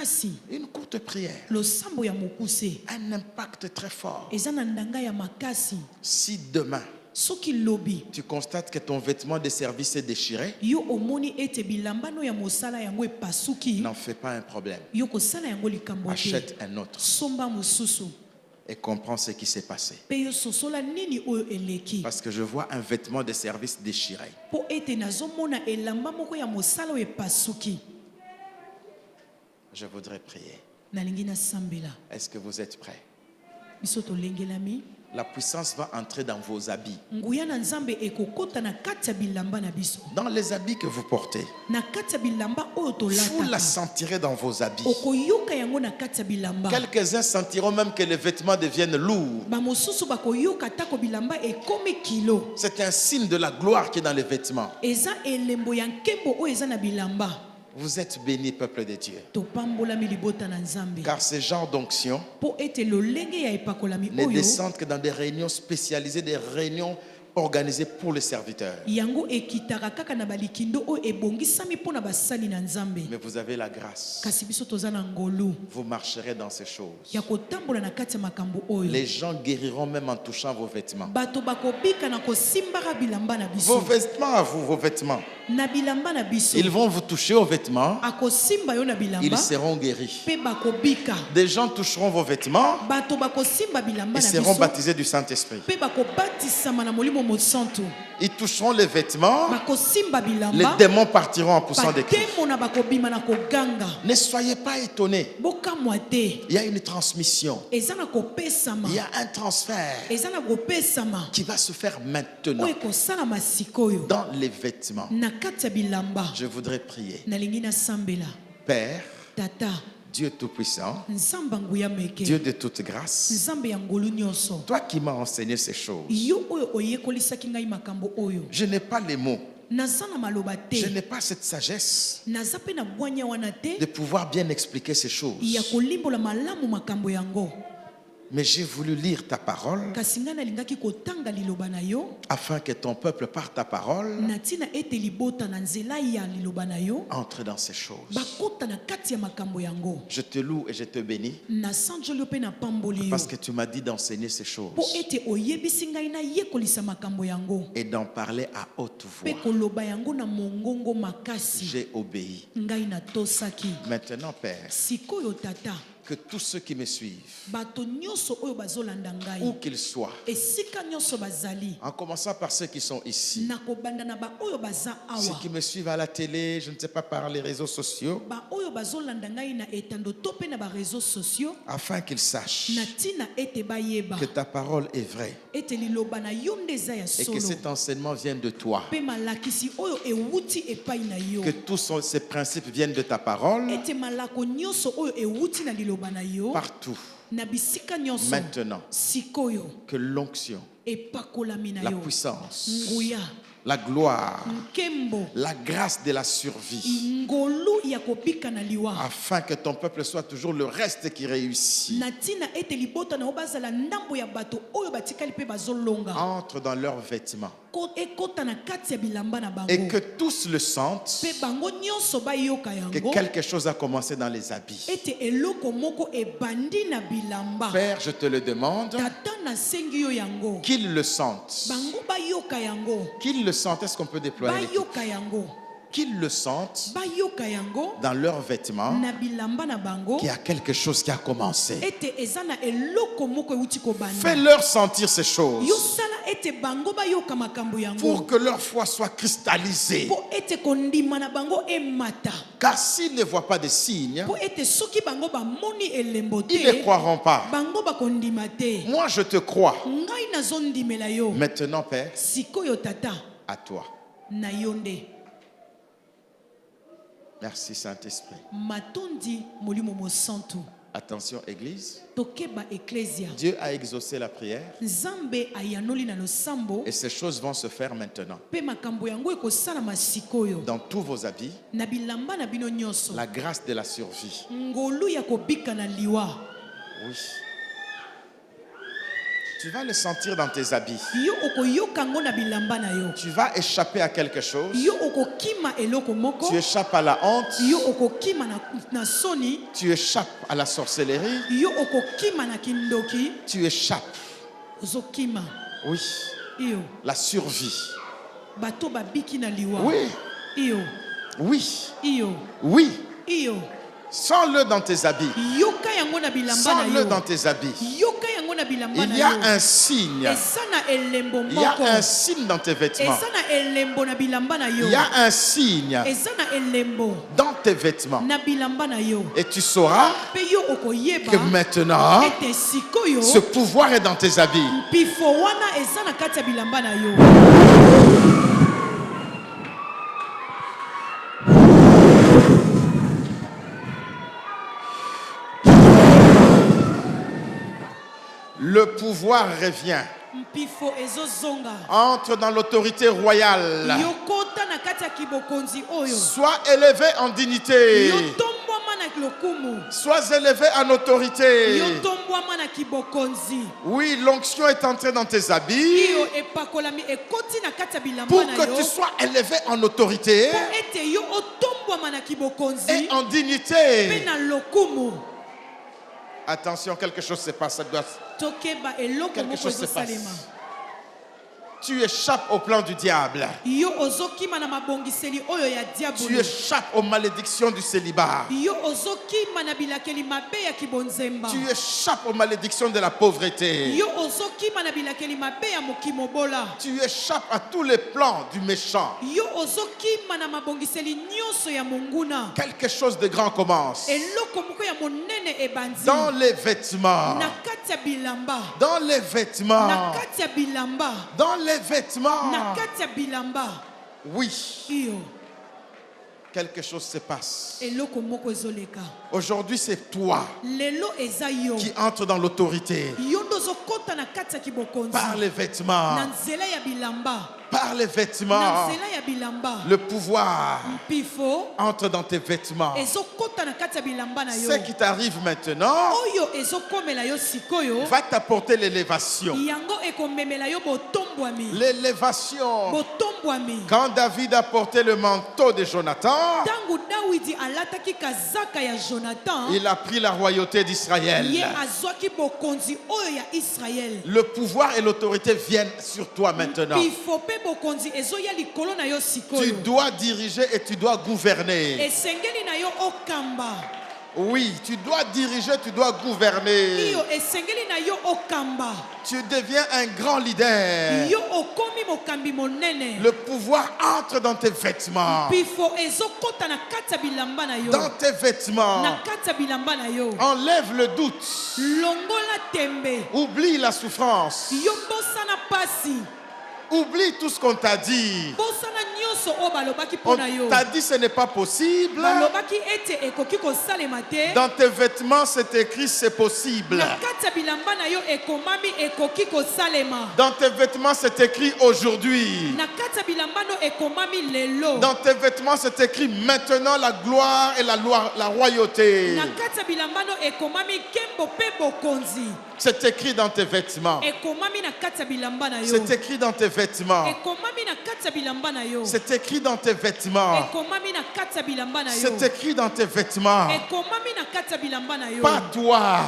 makasi. Une courte prière Losambo ya mokuse. a un impact très fort. Ezana ndanga ya makasi. Si demain Soki lobi. tu constates que ton vêtement de service est déchiré, Yo omoni ete bilambano ya mosala yango epasuki. n'en fais pas un problème. Yo kosala yango likambo te. Achète un autre Somba mosusu. et comprends ce qui s'est passé. Pe yo sosola nini oyo eleki. Parce que je vois un vêtement de service déchiré. Po ete nazomona elamba moko ya mosala oyo epasuki. Je voudrais prier. Nalingi na sambela. Est-ce que vous êtes prêts? Biso tolengelami. La puissance va entrer dans vos habits. Nguya na nzambe ekokota na kati ya bilamba na biso. Dans les habits que vous portez. Na kati ya bilamba oyo Vous la tolataka. sentirez dans vos habits. Okoyoka yango na kati ya bilamba. Quelques-uns sentiront même que les vêtements deviennent lourds. Ba mosusu bakoyoka tako bilamba ekomi kilo. C'est un signe de la gloire qui est dans les vêtements. Eza elembo ya nkembo oyo eza na bilamba. Vous êtes bénis, peuple de Dieu. Topambolami libota na nzambe. Car ce genre d'onction Po ete lolenge ya epakolami ne oyo. descendent que dans des réunions spécialisées, des réunions organisées pour les serviteurs. Yango ekitaka kaka na balikindo oyo ebongisami pona basali na nzambe. Mais vous avez la grâce. Kasi biso toza na ngolu. Vous marcherez dans ces choses. Ya kotambola na kati ya makambo oyo. Les gens guériront même en touchant vos vêtements. Bato bakobika na kosimbaka bilamba na biso. Vos vêtements à vous, vos vêtements. Na bilamba na biso. Ils vont vous toucher aux vêtements. Akosimba yo na bilamba. Ils seront guéris. Pe bakobika. Des gens toucheront vos vêtements. Bato bakosimba bilamba Ils na seront biso. baptisés du Saint-Esprit. Pe bakobatisama na molimo mosantu. Ils toucheront les vêtements. Bakosimba Les bilamba. démons partiront en poussant des cris. Batemo na bakobima na koganga. Ne soyez pas étonnés. Bokamwa te. Il y a une transmission. Eza na kopesama. Il y a un transfert Eza na kopesama. qui va se faire maintenant Oyo ekosalama sikoyo. dans les vêtements. Na kati ya bilamba. Je voudrais prier. Nalingi na sambela. Père, Tata. Dieu Tout-Puissant, Nzamba nguya meke. Dieu de toute grâce, Nzambe ya ngolu nyonso. toi qui m'as enseigné ces choses, Yo oyo oyekolisaki ngai makambo oyo. je n'ai pas les mots, Naza na maloba je te. n'ai pas cette sagesse Naza pe na bwanya wana te. de pouvoir bien expliquer ces choses. Ya kolimbola malamu makambo yango. Mais j'ai voulu lire ta parole Kasi ngai nalingaki kotanga liloba na yo. afin que ton peuple, par ta parole, Na tina ete libota na nzela ya liloba na yo. entre dans ces choses. Bakota na kati ya makambo yango. Je te loue et je te bénis Na sanjolo pe na pamboli yo. parce que tu m'as dit d'enseigner ces choses Po ete oyebisi ngai na yekolisa makambo yango. et d'en parler à haute Pe voix. koloba yango na mongongo makasi. J'ai obéi. Ngai na tosaki. Maintenant, Père, Sikoyo tata. que tous ceux qui me suivent, Bato nyonso oyo bazolanda ngai. où qu'ils soient, Esika nyonso bazali. en commençant par ceux qui sont ici, Na kobanda na ba oyo baza ceux awa. qui me suivent à la télé, je ne sais pas, par les réseaux sociaux, Ba oyo bazolanda ngai na etando to pe na ba réseaux sociaux. afin qu'ils sachent Na tina ete bayeba. que ta parole est vraie Ete liloba na yo nde eza ya et que solo. cet enseignement vient de toi, Pe malakisi oyo ewuti epai na yo. que tous ces principes viennent de ta parole Ete malako nyonso oyo ewuti na liloba na yo. partout. Na bisika nyonso. Maintenant, Sikoyo que l'onction, epakolami na la yo. puissance, Nguya. la gloire, Nkembo. la grâce de la survie, Ngolu ya kopika na liwa. afin que ton peuple soit toujours le reste qui réussit, Na tina ete libota na obazala ndambo ya bato oyo batikali pe bazolonga. entre dans leurs vêtements Ekota na kati ya bilamba na bango. et que tous le sentent Pe bango nyonso bayoka que yango. quelque chose a commencé dans les habits. Ete eloko moko ebandi na bilamba. Père, je te le demande, Tata na sengi yo yango. qu'ils le sentent. Bango bayoka yango. Qu'ils le sentent, est-ce qu'on peut déployer l'équipe? Bayoka yango. Qu'ils le sentent Bayoka yango. dans leurs vêtements Na bilamba na bango. qu'il y a quelque chose qui a commencé. Ete ezana eloko moko euti kobanda. Fais-leur sentir ces choses Yo sala ete bango bayoka makambo yango. pour que leur foi soit cristallisée. Po ete kondima na bango emata. Car s'ils ne voient pas de signes, Po ete soki bango bamoni elembo ils ne te. croiront pas. Bango bakondima te. Moi, je te crois. Ngai nazondimela yo. Maintenant, Père, Sikoyo tata à toi. na yo nde. Merci, Saint-Esprit. Matondi molimo mosantu. Attention, Église. Tokeba ecclesia. Dieu a exaucé la prière Nzambe ayanoli na losambo. et ces choses vont se faire maintenant. Pe makambo yango ekosalama sikoyo. Dans tous vos habits, Na bilamba na bino nyonso. la grâce de la survie. Ngolu ya kobika na liwa. Oui. Tu vas le sentir dans tes habits. yo okoyoka ngo na bilamba na yo, Tu vas échapper à quelque chose. yo okokima eloko moko, Tu échappes à la honte. yo okokima na soni, Tu échappes à la sorcellerie. yo okokima na kindoki, Tu échappes. ozokima Oui. iyo La survie. bato babiki na liwa, Oui. iyo Oui. iyo Oui. iyo Sens-le dans tes habits. yoka yango na bilamba na Sens-le dans yo, tes habits. yoka yango na bilamba Il na y a yo, un signe. eza na elembo Il y a moko, un signe dans tes vêtements. eza na elembo na bilamba na yo, Il y a un signe eza na elembo dans tes vêtements. na bilamba na yo, Et tu sauras mpe yo okoyeba que maintenant, ete sikoyo ce pouvoir est dans tes habits. mpifo wana eza na kati ya bilamba na yo. Le pouvoir revient. Mpifo ezozonga, Entre dans l'autorité royale. yokota na kati ya kibokonzi oyo, Sois élevé en dignité. yotombwama na lokumu, Sois élevé en autorité. yotombwama na kibokonzi, Oui, l'onction est entrée dans tes habits iyo epakolami ekoti na kati ya bilamba pour na que yo, tu sois élevé en autorité po ete yo otombwama na kibokonzi et en mpe dignité. na lokumu. Attention, quelque chose se passe. Ça doit- Tokeba eloko Quelque moko chose se passe. ezosalema, Tu échappes au plan du diable. yo ozokima na mabongiseli oyo ya Tu diabolo, échappes aux malédictions du célibat. yo ozokima na bilakeli mabe ya kibonzemba, Tu échappes aux malédictions de la pauvreté. yo ozokima na bilakeli mabe ya mokimobola, Tu échappes à tous les plans du méchant. yo ozokima na mabongiseli nyonso ya monguna. Quelque chose de grand commence. Eloko moko ya monene ebandi Dans les vêtements. na kati ya bilamba, Dans les na vêtements. kati ya bilamba, Dans les vêtements. na kati ya bilamba, Oui, iyo quelque chose se passe. eloko moko ezoleka. Aujourd'hui, c'est toi Lelo eza yo, qui entre dans l'autorité yo ndo ozokota na kati ya kibokonzi par les vêtements. na nzela ya bilamba, Par les na vêtements. nzela ya bilamba. Le pouvoir Mpifo entre dans tes vêtements. ezokota na kati ya bilamba na yo, Ce qui t'arrive maintenant oyo ezokomela yo sikoyo, va t'apporter l'élévation. yango ekomemela yo botombwami, L'élévation. botombwami. Quand David a porté le manteau de Jonathan, Tangu Dawidi alataki kazaka ya Jonathan, il a pris la royauté d'Israël. ye azwaki bokonzi oyo ya Israël. Le pouvoir et l'autorité viennent sur toi maintenant. Mpifo pe bokonzi ezoya likolo na yo Tu sikoyo, dois diriger et tu dois gouverner. esengeli na yo okamba, Oui, tu dois diriger, tu dois gouverner. iyo esengeli na yo okamba, Tu deviens un grand leader. yo okomi mokambi monene. Le pouvoir entre dans tes vêtements. Mpifo ezokota na kati ya bilamba na yo, Dans tes vêtements. na kati ya bilamba na yo, Enlève le doute. longola tembe, Oublie la souffrance. yo bosana pasi, Oublie tout ce qu'on t'a dit. bosana nyonso oyo balobaki On mpona yo, t'a dit ce n'est pas possible. balobaki ete ekoki kosalema te. Dans tes vêtements, c'est écrit c'est possible. Na kati ya bilamba na yo ekomami ekoki kosalema, Dans tes vêtements, c'est écrit aujourd'hui. na kati ya bilamba no ekomami lelo, Dans tes vêtements, c'est écrit maintenant la gloire et la royauté. na kati ya bilamba no ekomami kembo pe bokonzi, C'est écrit dans tes vêtements. ekomami na kati ya bilamba na yo, C'est écrit dans tes vêtements. ekomami na kati ya bilamba na yo, C'est écrit dans tes vêtements. ekomami na kati ya bilamba na yo, C'est écrit dans tes vêtements. ekomami na kati ya bilamba na yo. Pas toi.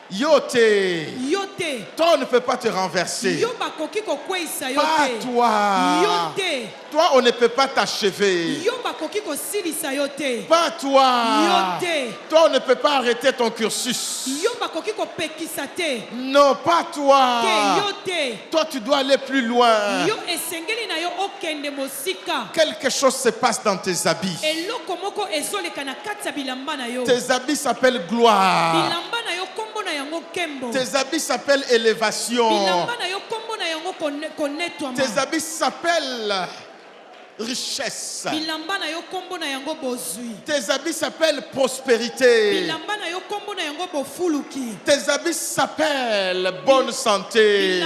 Yote. Yo te, Toi, on ne peut pas te renverser. yo bakoki kokweyisa yo Pas te, toi. yo te, Toi, on ne peut pas t'achever. yo bakoki kosilisa yo te, Pas toi. yo te, Toi, on ne peut pas arrêter ton cursus. yo bakoki kopekisa te, Non, pas toi. te yo te, Toi, tu dois aller plus loin. yo esengeli na yo okende mosika. Quelque chose se passe dans tes habits. Eloko moko ezoleka na kati ya bilamba na yo, Tes habits s'appellent gloire. bilamba na yo kombo na yango kembo, Tes habits s'appellent élévation. bilamba na yo kombo na yango konetwama, Tes habits s'appellent richesse. bilamba na yo kombo na yango bozwi, Tes habits s'appellent prospérité. bilamba na yo kombo na yango bofuluki. Tes habits s'appellent bonne santé.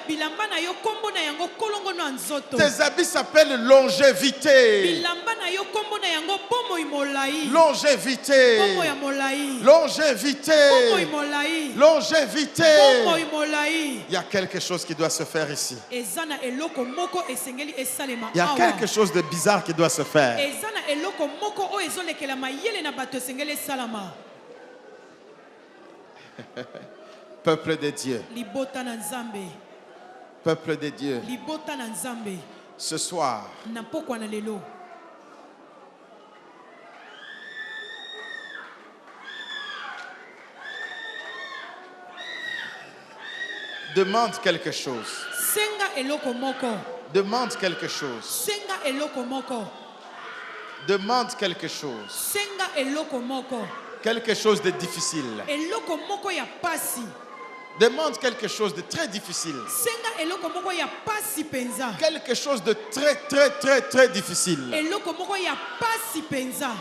Bilamba na yo kombo na yango kolongo na nzoto. Tes habits s'appellent longévité. Bilamba na yo kombo na yango bomoi molai. Longévité. Bomoi molai. Longévité. Bomoi molai. Longévité. Bomoi molai. Il y a quelque chose qui doit se faire ici. Ezana eloko moko esengeli esalema. Il y a quelque chose de bizarre qui doit se faire. Ezana eloko moko o ezolekela mayele na bato esengeli esalama. Peuple de Dieu. Libota na Nzambe. Peuple de Dieu. Libota na Nzambe. Ce soir, Na pokwa na lelo. demande quelque chose. Senga eloko moko. Demande quelque chose. Senga eloko moko. Demande quelque chose. Senga eloko moko. Quelque chose de difficile. Eloko moko ya pasi. Demande quelque chose de très difficile. Senga eloko moko ya pasi penza. Quelque chose de très, très, très, très difficile. Eloko moko ya pasi penza.